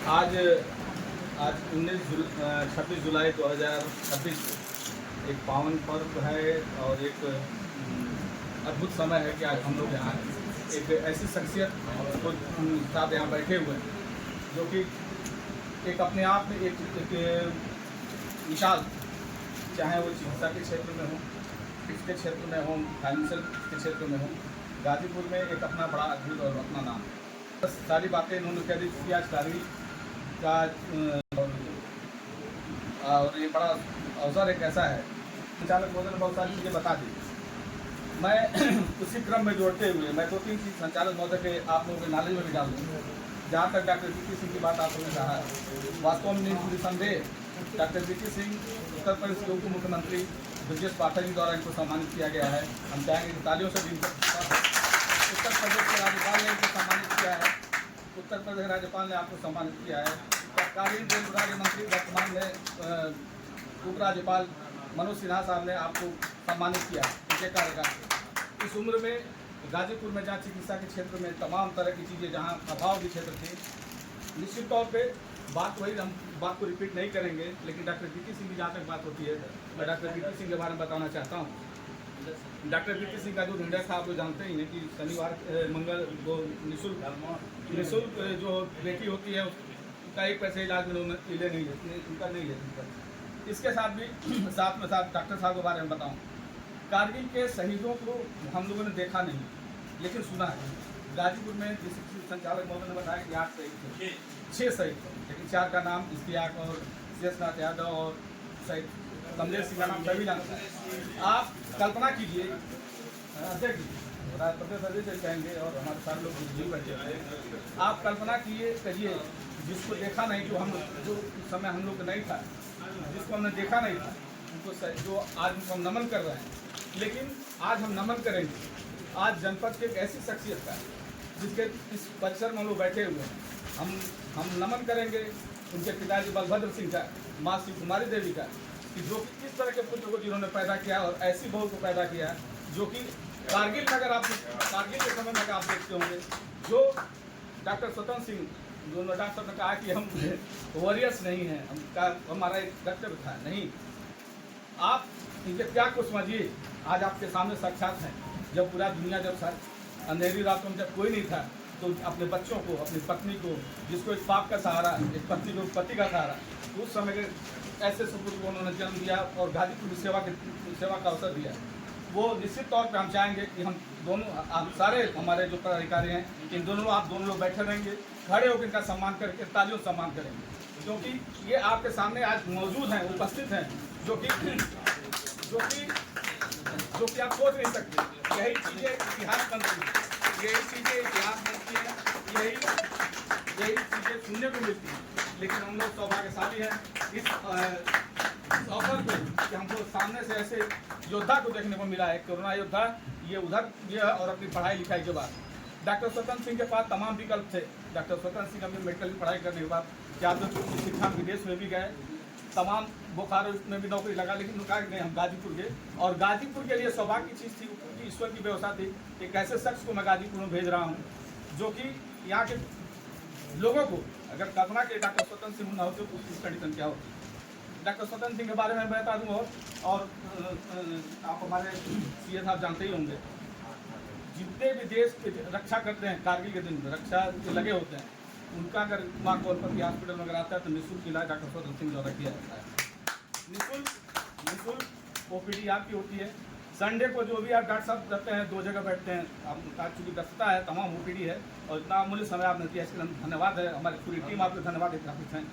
आज आज 26 जुलाई 2026 एक पावन पर्व है और एक अद्भुत समय है कि आज हम लोग यहाँ एक ऐसी शख्सियत को साथ यहाँ बैठे हुए हैं जो कि एक अपने आप में एक मिसाल, चाहे वो चिकित्सा के क्षेत्र में हो, फिजिक्स के क्षेत्र में हो, फाइनेंशियल के क्षेत्र में हो, गाजीपुर में एक अपना बड़ा अद्भुत और अपना नाम है। बस सारी बातें इन्होंने कह दी कि आज कारगिल का और ये बड़ा अवसर एक ऐसा है। संचालक महोदय ने बहुत सारी चीज़ें बता दी। मैं उसी क्रम में जोड़ते हुए मैं 2-3 चीज़ संचालक महोदय के आप लोगों के नॉलेज में भी डाल दूँ। जहाँ तक डॉक्टर वी.के. सिंह की बात आप लोगों ने कहा है, वास्तव में निसंदेह डॉक्टर वी.के. सिंह उत्तर प्रदेश के उप मुख्यमंत्री ब्रजेश पाठक जी द्वारा इनको सम्मानित किया गया है। हम चाहेंगे कि तालियों से भी उत्तर प्रदेश के राज्यपाल ने इनको सम्मानित किया है। उत्तर प्रदेश राज्यपाल ने आपको सम्मानित किया है। तत्कालीन रेल राज्य मंत्री वर्तमान में उपराज्यपाल मनोज सिन्हा साहब ने आपको सम्मानित किया उनके कार्यकाल से। इस उम्र में गाजीपुर में जहाँ चिकित्सा के क्षेत्र में तमाम तरह की चीज़ें जहाँ अभाव के क्षेत्र थे, निश्चित तौर पे हम बात को रिपीट नहीं करेंगे, लेकिन डॉक्टर वी.के. सिंह की जहाँ तक बात होती है, मैं डॉक्टर वी.के. सिंह के बारे में बताना चाहता हूँ। Doctor VK. सिंह का जो निर्णय था आप लोग जानते ही हैं कि शनिवार मंगल को निःशुल्क जो बेटी होती है उसका 1 पैसे इलाज में उनका नहीं लेते। इसके साथ भी साथ डॉक्टर साहब के बारे में बताऊँ, कारगिल के शहीदों को हम लोगों ने देखा नहीं लेकिन सुना है। गाजीपुर में जिस संचालक महोदय ने बताया कि 8 शहीद थे, 6 शहीद थे, लेकिन 4 का नाम इश्तियाक और शेषनाथ यादव और शहीद कमलेश सिंह का नाम सभी जानते हैं। आप कल्पना कीजिए, राष्ट्रपति से कहेंगे और हमारे सारे लोग जीव बैठे हैं, आप कल्पना करिए जिसको देखा नहीं, जो उस समय हम लोग नहीं था, जिसको हमने देखा नहीं था, उनको जो आज उनको हम नमन कर रहे हैं। लेकिन आज हम नमन करेंगे आज जनपद के एक ऐसी शख्सियत का जिसके इस परिसर में हम लोग बैठे हुए हैं। हम नमन करेंगे उनके पिताजी बलभद्र सिंह का, माँ शिव कुमारी देवी का, कि जो कि किस तरह के पुत्र को जिन्होंने पैदा किया और ऐसी बहू को पैदा किया जो कि कारगिल में कारगिल के समय में आप देखते होंगे, जो डॉक्टर स्वतंत्र सिंह जो डॉक्टर साहब ने कहा कि हम वॉरियर्स नहीं हैं, हमारा एक कर्तव्य था, नहीं, आप इनके त्याग को समझिए। आज आपके सामने साक्षात हैं। जब पूरा दुनिया जब अंधेरी रातों में जब कोई नहीं था, तो अपने बच्चों को, अपनी पत्नी को, जिसको एक बाप का सहारा, एक पत्नी को पति का सहारा, उस समय के ऐसे सपूत को उन्होंने जन्म दिया और गाजीपुर की सेवा का अवसर दिया। वो निश्चित तौर पे हम चाहेंगे कि हम दोनों, आप सारे हमारे जो पदाधिकारी हैं, इन दोनों आप दोनों लोग बैठे रहेंगे, खड़े होकर इनका सम्मान करके तालियों से सम्मान करेंगे, क्योंकि ये आपके सामने आज मौजूद हैं, उपस्थित हैं, जो कि आप सोच नहीं सकते। यही चीज़ें इतिहास बनती हैं, यही चीज़ें इतिहास बनती हैं, यही चीज़ें सुनने को मिलती हैं। लेकिन हम लोग सौभाग्यशाली हैं इस अवसर पे कि हमको सामने से ऐसे योद्धा को देखने को मिला है। कोरोना योद्धा ये उधर गया और अपनी पढ़ाई लिखाई के बाद डॉक्टर स्वतंत्र सिंह के पास तमाम विकल्प थे। डॉक्टर स्वतंत्र सिंह अपनी मेडिकल की पढ़ाई करने के बाद क्या तो शिक्षा विदेश में भी गए, तमाम बोकारो में भी नौकरी लगा, लेकिन उन्होंने कहा कि नहीं, हम गाजीपुर गए। और गाजीपुर के लिए सौभाग्य की चीज़ थी कि ईश्वर की व्यवस्था थी कि एक ऐसे शख्स को मैं गाजीपुर में भेज रहा हूँ जो कि यहाँ के लोगों को, अगर कल्पना के डॉक्टर स्वतंत्र सिंह ना होते तो उसकी कंडीशन क्या होती। डॉक्टर स्वतंत्र सिंह के बारे में बता दूँ और आप हमारे सीए साहब जानते ही होंगे, जितने भी देश की रक्षा करते हैं कारगिल के दिन रक्षा लगे होते हैं, उनका अगर माँ कॉल पर की हॉस्पिटल में अगर आता है तो निःशुल्क इलाज डॉक्टर स्वतंत्र सिंह द्वारा किया जाता है। निःशुल्क OPD आपकी होती है। संडे को जो भी आप डॉक्टर साहब करते हैं, 2 जगह बैठते हैं, आप चूँकि दस्ता है, तमाम OPD है और इतना अमूल्य समय आपने दिया, इसके लिए धन्यवाद है। हमारी पूरी टीम आपको धन्यवाद देते हैं।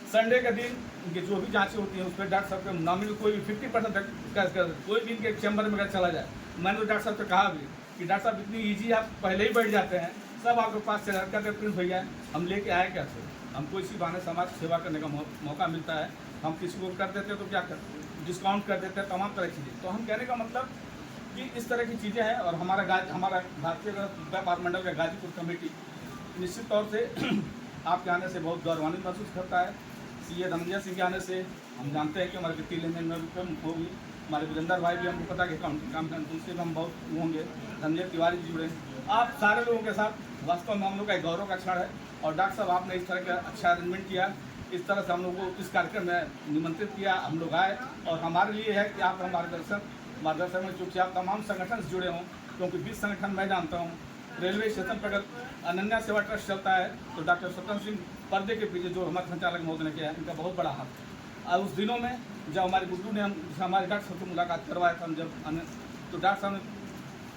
संडे के दिन इनकी जो भी जाँचें होती हैं उस पर डॉक्टर साहब के नॉमिनल कोई भी 50% कोई भी इनके चैम्बर में अगर चला जाए, मैंने तो डॉक्टर साहब से कहा भी कि डॉक्टर साहब इतनी ईजी आप पहले ही बैठ जाते हैं, सब आपके पास चला करते प्रिंस भैया हम लेके आए क्या थे, हमको इसी बहाने समाज सेवा करने का मौका मिलता है। हम किसी को कर देते हैं तो क्या करते, डिस्काउंट कर देते हैं, तमाम तरह की चीज़ें। तो हम कहने का मतलब कि इस तरह की चीज़ें हैं। और हमारा भारतीय व्यापार मंडल का गाजीपुर कमेटी निश्चित तौर से आपके आने से बहुत गौरवान्वित महसूस करता है। सीए धनंजय सिंह के आने से हम जानते हैं कि हमारे वित्तीय लेन देन में कम होगी। हमारे वीरेंद्र भाई भी हमको पता कि काम उनसे भी हम बहुत होंगे। धनंजय तिवारी जी जुड़े। आप सारे लोगों के साथ वास्तव में हम लोग का एक गौरव का क्षण है और डॉक्टर साहब आपने इस तरह का अच्छा अरेंजमेंट किया, इस तरह से हम लोग को इस कार्यक्रम में निमंत्रित किया, हम लोग आए। और हमारे लिए है कि आपका मार्गदर्शन में चूँकि आप तमाम संगठन से जुड़े हों, क्योंकि 20 संगठन मैं जानता हूँ। रेलवे स्टेशन पर अगर अनन्या सेवा ट्रस्ट चलता है तो डॉक्टर स्वतंत्र सिंह पर्दे के पीछे जो हमारे संचालक महोदय ने किया है, इनका बहुत बड़ा हाथ है। और उस दिनों में जब हमारे गुड्डू ने हमारे डॉक्टर साहब से मुलाकात करवाया था, हम जब तो डॉक्टर साहब ने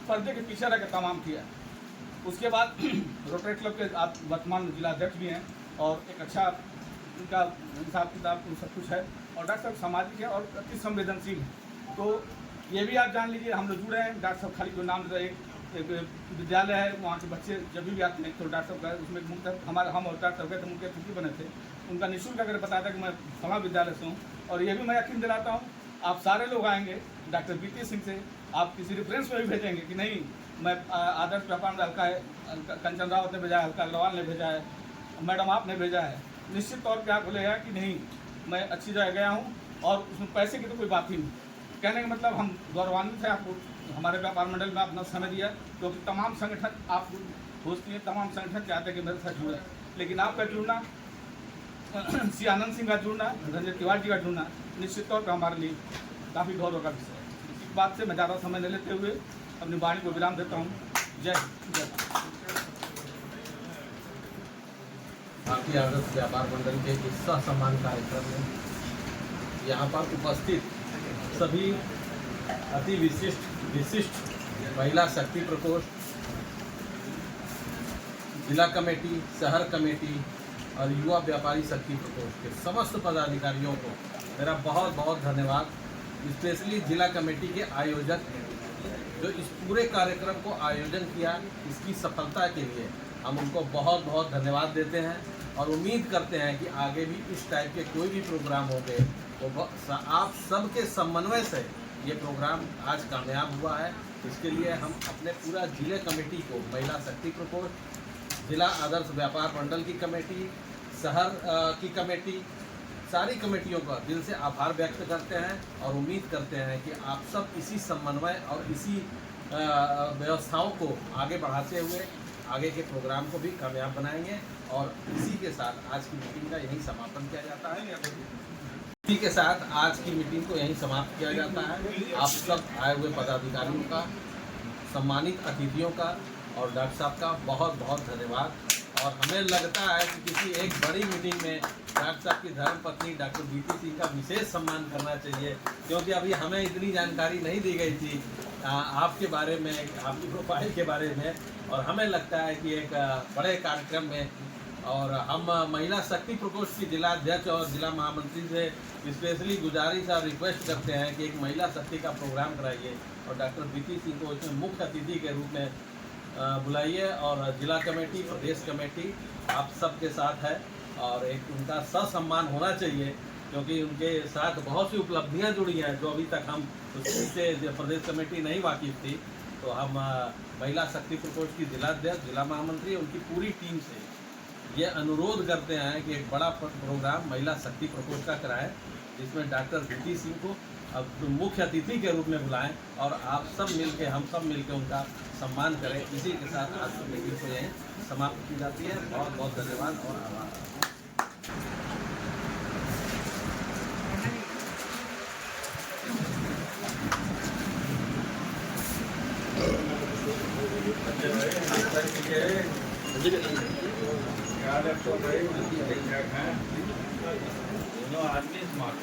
पर्दे के पीछे रह कर तमाम किया। उसके बाद रोटरी क्लब के आप वर्तमान जिला अध्यक्ष भी हैं और एक अच्छा उनका हिसाब किताब सब कुछ है। और डॉक्टर साहब सामाजिक है और अति संवेदनशील है। तो ये भी आप जान लीजिए, हम लोग जुड़े हैं। डॉक्टर साहब खाली कोई नाम एक विद्यालय है, वहाँ के बच्चे जब भी आते हैं तो डॉक्टर साहब का उसमें मुख्य हमारे हम और डॉक्टर साहब गए थे, मुख्य अतिथि बने थे। उनका निःशुल्क अगर बताया था कि मैं समा विद्यालय से हूँ। और ये भी मैं यकीन दिलाता हूँ, आप सारे लोग आएंगे डॉक्टर बीपी सिंह से, आप किसी रेफरेंस में भी भेजेंगे कि नहीं मैं आदर्श व्यापार में हल्का है, कंचन रावत ने भेजा है, हल्का अग्रवाल ने भेजा है, मैडम आपने भेजा है, निश्चित तौर पर आप बोलेगा कि नहीं मैं अच्छी जगह गया हूँ। और उसमें पैसे की तो कोई बात ही नहीं। कहने का मतलब हम गौरवान्वित है आपको हमारे व्यापार मंडल में अपना समय दिया, क्योंकि तमाम संगठन आप दोस्ती हैं, तमाम संगठन चाहते हैं कि मेरे साथ जुड़े, लेकिन आपका जुड़ना, श्री आनंद सिंह का जुड़ना, रंजन तिवारी जी का जुड़ना निश्चित तौर पर हमारे लिए काफ़ी गौरव का विषय है। इस बात से मैं ज़्यादा समय न लेते हुए अपनी वाणी को विराम देता हूँ। जय जय। भारतीय आदर्श व्यापार मंडल के इस सम्मान कार्यक्रम में यहाँ पर उपस्थित सभी अति विशिष्ट महिला शक्ति प्रकोष्ठ, जिला कमेटी, शहर कमेटी और युवा व्यापारी शक्ति प्रकोष्ठ के समस्त पदाधिकारियों को मेरा बहुत बहुत धन्यवाद। स्पेशली जिला कमेटी के आयोजक जो इस पूरे कार्यक्रम को आयोजन किया, इसकी सफलता के लिए हम उनको बहुत बहुत धन्यवाद देते हैं और उम्मीद करते हैं कि आगे भी इस टाइप के कोई भी प्रोग्राम होंगे तो आप सबके समन्वय से ये प्रोग्राम आज कामयाब हुआ है। इसके लिए हम अपने पूरा जिले कमेटी को, महिला शक्ति प्रकोष्ठ, जिला आदर्श व्यापार मंडल की कमेटी, शहर की कमेटी, सारी कमेटियों का दिल से आभार व्यक्त करते हैं और उम्मीद करते हैं कि आप सब इसी समन्वय और इसी व्यवस्थाओं को आगे बढ़ाते हुए आगे के प्रोग्राम को भी कामयाब बनाएंगे। और इसी के साथ आज की मीटिंग का यही समापन किया जाता है। इसी के साथ आज की मीटिंग को यहीं समाप्त किया जाता है। आप सब आए हुए पदाधिकारियों का, सम्मानित अतिथियों का और डॉक्टर साहब का बहुत बहुत धन्यवाद। और हमें लगता है कि किसी एक बड़ी मीटिंग में डॉक्टर साहब की धर्मपत्नी डॉक्टर बीपी सिंह का विशेष सम्मान करना चाहिए, क्योंकि अभी हमें इतनी जानकारी नहीं दी गई थी आपके बारे में, आपकी प्रोफाइल के बारे में। और हमें लगता है कि एक बड़े कार्यक्रम में, और हम महिला शक्ति प्रकोष्ठ की जिला अध्यक्ष और जिला महामंत्री से स्पेशली गुजारिश और रिक्वेस्ट करते हैं कि एक महिला शक्ति का प्रोग्राम कराइए और डॉक्टर बीपी सिंह को इसमें मुख्य अतिथि के रूप में बुलाइए। और जिला कमेटी, प्रदेश कमेटी आप सबके साथ है और एक उनका ससम्मान होना चाहिए, क्योंकि उनके साथ बहुत सी उपलब्धियां जुड़ी हैं जो अभी तक हम उससे प्रदेश कमेटी नहीं वाकिफ थी। तो हम महिला शक्ति प्रकोष्ठ की जिला अध्यक्ष, जिला महामंत्री, उनकी पूरी टीम से ये अनुरोध करते हैं कि एक बड़ा प्रोग्राम महिला शक्ति प्रकोष्ठ का कराएं, जिसमें डॉक्टर बीपी सिंह को अब मुख्य अतिथि के रूप में बुलाएं और आप सब मिलके, हम सब मिलके उनका सम्मान करें। इसी के साथ आज की मीटिंग को यहीं समाप्त की जाती है। बहुत बहुत धन्यवाद और आभार। दोनों आदमी स्मार्ट